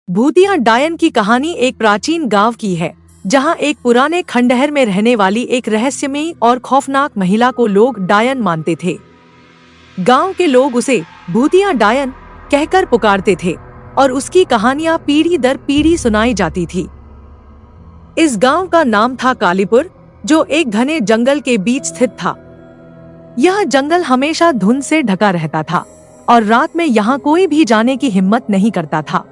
भूतिया डायन की कहानी एक प्राचीन गांव की है, जहां एक पुराने खंडहर में रहने वाली एक रहस्यमयी और खौफनाक महिला को लोग डायन मानते थे। गांव के लोग उसे भूतिया डायन कहकर पुकारते थे और उसकी कहानियां पीढ़ी दर पीढ़ी सुनाई जाती थी। इस गांव का नाम था कालीपुर, जो एक घने जंगल के बीच स्थित था। यह जंगल हमेशा धुंध से ढका रहता था और रात में यहाँ कोई भी जाने की हिम्मत नहीं करता था।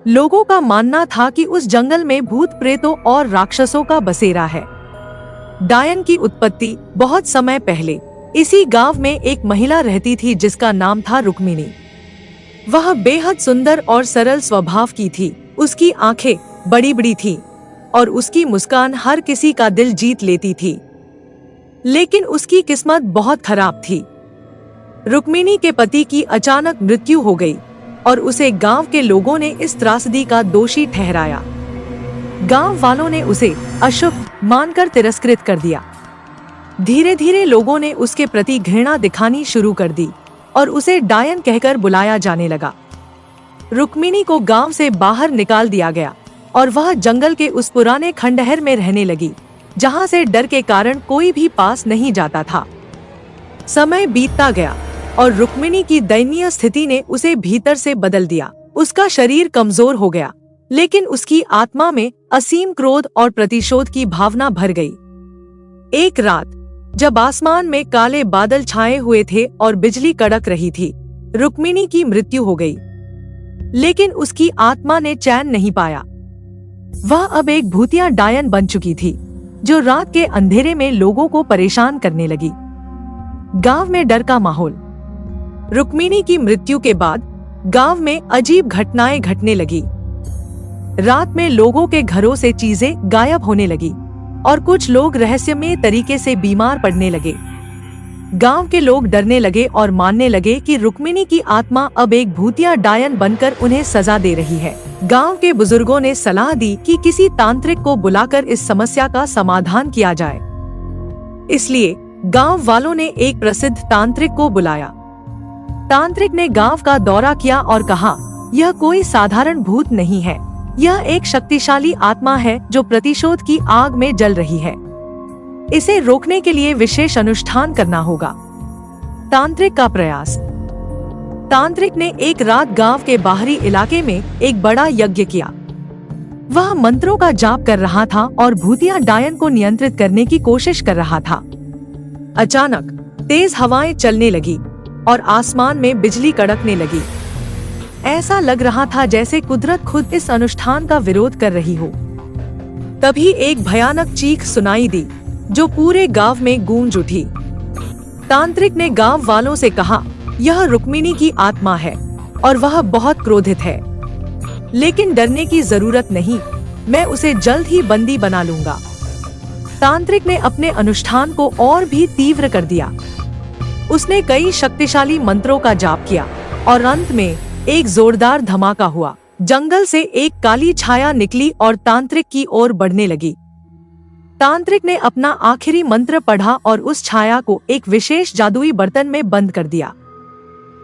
लोगों का मानना था कि उस जंगल में भूत प्रेतों और राक्षसों का बसेरा है। डायन की उत्पत्ति बहुत समय पहले इसी गांव में एक महिला रहती थी जिसका नाम था रुक्मिणी। वह बेहद सुंदर और सरल स्वभाव की थी। उसकी आंखें बड़ी बड़ी थीं और उसकी मुस्कान हर किसी का दिल जीत लेती थी। लेकिन उसकी किस्मत बहुत खराब थी। रुक्मिणी के पति की अचानक मृत्यु हो गई और उसे गांव के लोगों ने इस त्रासदी का दोषी ठहराया। गांव वालों ने उसे अशुभ मानकर तिरस्कृत कर दिया। धीरे धीरे लोगों ने उसके प्रति घृणा दिखानी शुरू कर दी और उसे डायन कहकर बुलाया जाने लगा। रुक्मिणी को गांव से बाहर निकाल दिया गया और वह जंगल के उस पुराने खंडहर में रहने लगी, जहां से डर के कारण कोई भी पास नहीं जाता था। समय बीतता गया और रुक्मिणी की दयनीय स्थिति ने उसे भीतर से बदल दिया। उसका शरीर कमजोर हो गया, लेकिन उसकी आत्मा में असीम क्रोध और प्रतिशोध की भावना भर गई। एक रात जब आसमान में काले बादल छाए हुए थे और बिजली कड़क रही थी, रुक्मिणी की मृत्यु हो गई। लेकिन उसकी आत्मा ने चैन नहीं पाया। वह अब एक भूतिया डायन बन चुकी थी, जो रात के अंधेरे में लोगों को परेशान करने लगी। गांव में डर का माहौल। रुक्मिणी की मृत्यु के बाद गांव में अजीब घटनाएं घटने लगी। रात में लोगों के घरों से चीजें गायब होने लगी और कुछ लोग रहस्यमय तरीके से बीमार पड़ने लगे। गांव के लोग डरने लगे और मानने लगे कि रुक्मिणी की आत्मा अब एक भूतिया डायन बनकर उन्हें सजा दे रही है। गांव के बुजुर्गों ने सलाह दी कि किसी तांत्रिक को बुलाकर इस समस्या का समाधान किया जाए। इसलिए गांव वालों ने एक प्रसिद्ध तांत्रिक को बुलाया। तांत्रिक ने गांव का दौरा किया और कहा, यह कोई साधारण भूत नहीं है, यह एक शक्तिशाली आत्मा है जो प्रतिशोध की आग में जल रही है। इसे रोकने के लिए विशेष अनुष्ठान करना होगा। तांत्रिक का प्रयास। तांत्रिक ने एक रात गांव के बाहरी इलाके में एक बड़ा यज्ञ किया। वह मंत्रों का जाप कर रहा था और भूतिया डायन को नियंत्रित करने की कोशिश कर रहा था। अचानक तेज हवाएं चलने लगी और आसमान में बिजली कड़कने लगी। ऐसा लग रहा था जैसे कुदरत खुद इस अनुष्ठान का विरोध कर रही हो। तभी एक भयानक चीख सुनाई दी, जो पूरे गांव में गूंज उठी। तांत्रिक ने गांव वालों से कहा, यह रुक्मिणी की आत्मा है और वह बहुत क्रोधित है, लेकिन डरने की जरूरत नहीं, मैं उसे जल्द ही बंदी बना लूंगा। तांत्रिक ने अपने अनुष्ठान को और भी तीव्र कर दिया। उसने कई शक्तिशाली मंत्रों का जाप किया और अंत में एक जोरदार धमाका हुआ। जंगल से एक काली छाया निकली और तांत्रिक की ओर बढ़ने लगी। तांत्रिक ने अपना आखिरी मंत्र पढ़ा और उस छाया को एक विशेष जादुई बर्तन में बंद कर दिया।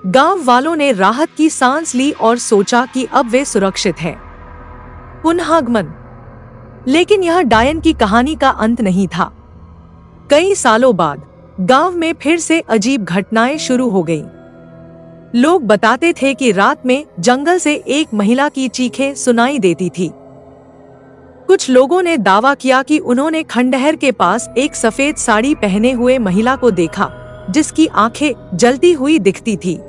गांव वालों ने राहत की सांस ली और सोचा कि अब वे सुरक्षित हैं। पुनरागमन। लेकिन यह डायन की कहानी का अंत नहीं था। कई सालों बाद गांव में फिर से अजीब घटनाएं शुरू हो गईं। लोग बताते थे कि रात में जंगल से एक महिला की चीखें सुनाई देती थी। कुछ लोगों ने दावा किया कि उन्होंने खंडहर के पास एक सफेद साड़ी पहने हुए महिला को देखा, जिसकी आंखें जलती हुई दिखती थी।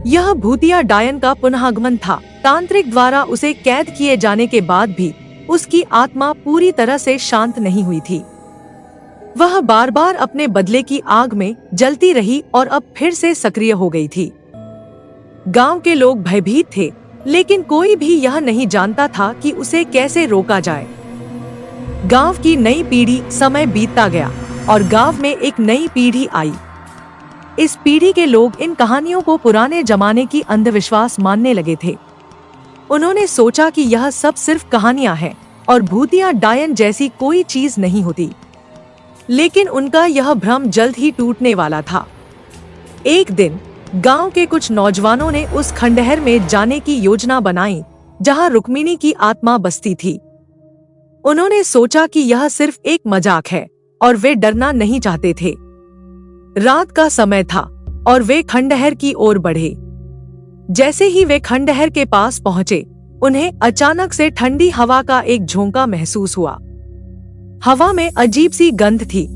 यह भूतिया डायन का पुनरागमन था। तांत्रिक द्वारा उसे कैद किए जाने के बाद भी उसकी आत्मा पूरी तरह से शांत नहीं हुई थी। वह बार बार अपने बदले की आग में जलती रही और अब फिर से सक्रिय हो गई थी। गांव के लोग भयभीत थे, लेकिन कोई भी यह नहीं जानता था कि उसे कैसे रोका जाए। गांव की नई पीढ़ी। समय बीतता गया और गांव में एक नई पीढ़ी आई। इस पीढ़ी के लोग इन कहानियों को पुराने जमाने की अंधविश्वास मानने लगे थे। उन्होंने सोचा कि यह सब सिर्फ कहानियां हैं और भूतिया डायन जैसी कोई चीज नहीं होती। लेकिन उनका यह भ्रम जल्द ही टूटने वाला था। एक दिन गांव के कुछ नौजवानों ने उस खंडहर में जाने की योजना बनाई जहां रुक्मिणी की आत्मा बसती थी। उन्होंने सोचा कि यह सिर्फ एक मजाक है और वे डरना नहीं चाहते थे। रात का समय था और वे खंडहर की ओर बढ़े। जैसे ही वे खंडहर के पास पहुंचे, उन्हें अचानक से ठंडी हवा का एक झोंका महसूस हुआ। हवा में अजीब सी गंध थी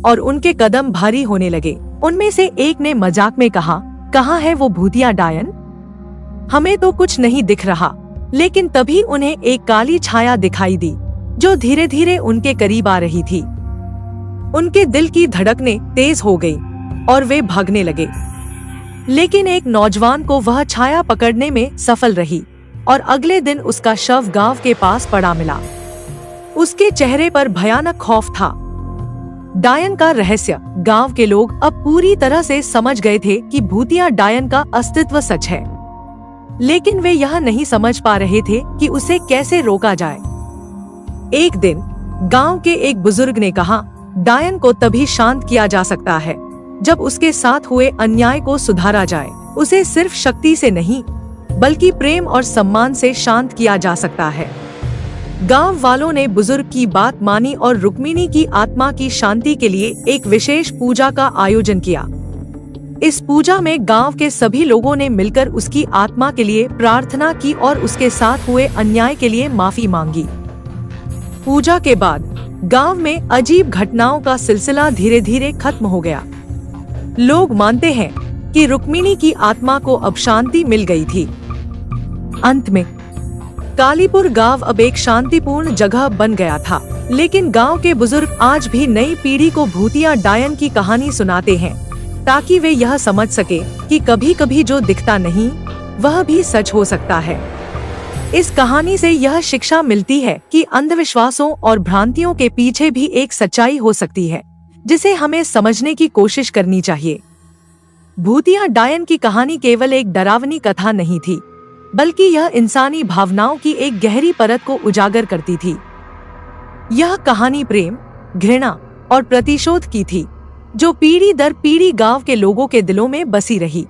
और उनके कदम भारी होने लगे। उनमें से एक ने मजाक में कहा, "कहाँ है वो भूतिया डायन? हमें तो कुछ नहीं दिख रहा।" लेकिन तभी उन्हें एक काली छाया दिखाई दी जो धीरे धीरे उनके करीब आ रही थी। उनके दिल की धड़कनें तेज हो गई और वे भागने लगे। लेकिन एक नौजवान को वह छाया पकड़ने में सफल रही और अगले दिन उसका शव गांव के पास पड़ा मिला। उसके चेहरे पर भयानक खौफ था। डायन का रहस्य गांव के लोग अब पूरी तरह से समझ गए थे कि भूतिया डायन का अस्तित्व सच है, लेकिन वे यह नहीं समझ पा रहे थे कि उसे कैसे रोका जाए। एक दिन गांव के एक बुजुर्ग ने कहा, "डायन को तभी शांत किया जा सकता है जब उसके साथ हुए अन्याय को सुधारा जाए। उसे सिर्फ शक्ति से नहीं, बल्कि प्रेम और सम्मान से शांत किया जा सकता है।" गांव वालों ने बुजुर्ग की बात मानी और रुक्मिणी की आत्मा की शांति के लिए एक विशेष पूजा का आयोजन किया। इस पूजा में गांव के सभी लोगों ने मिलकर उसकी आत्मा के लिए प्रार्थना की और उसके साथ हुए अन्याय के लिए माफी मांगी। पूजा के बाद गांव में अजीब घटनाओं का सिलसिला धीरे धीरे खत्म हो गया। लोग मानते हैं कि रुक्मिणी की आत्मा को अब शांति मिल गई थी। अंत में कालीपुर गांव अब एक शांतिपूर्ण जगह बन गया था, लेकिन गांव के बुजुर्ग आज भी नई पीढ़ी को भूतिया डायन की कहानी सुनाते हैं ताकि वे यह समझ सके कि कभी कभी जो दिखता नहीं वह भी सच हो सकता है। इस कहानी से यह शिक्षा मिलती है कि अंधविश्वासों और भ्रांतियों के पीछे भी एक सच्चाई हो सकती है, जिसे हमें समझने की कोशिश करनी चाहिए। भूतिया डायन की कहानी केवल एक डरावनी कथा नहीं थी, बल्कि यह इंसानी भावनाओं की एक गहरी परत को उजागर करती थी। यह कहानी प्रेम, घृणा और प्रतिशोध की थी, जो पीढ़ी दर पीढ़ी गांव के लोगों के दिलों में बसी रही।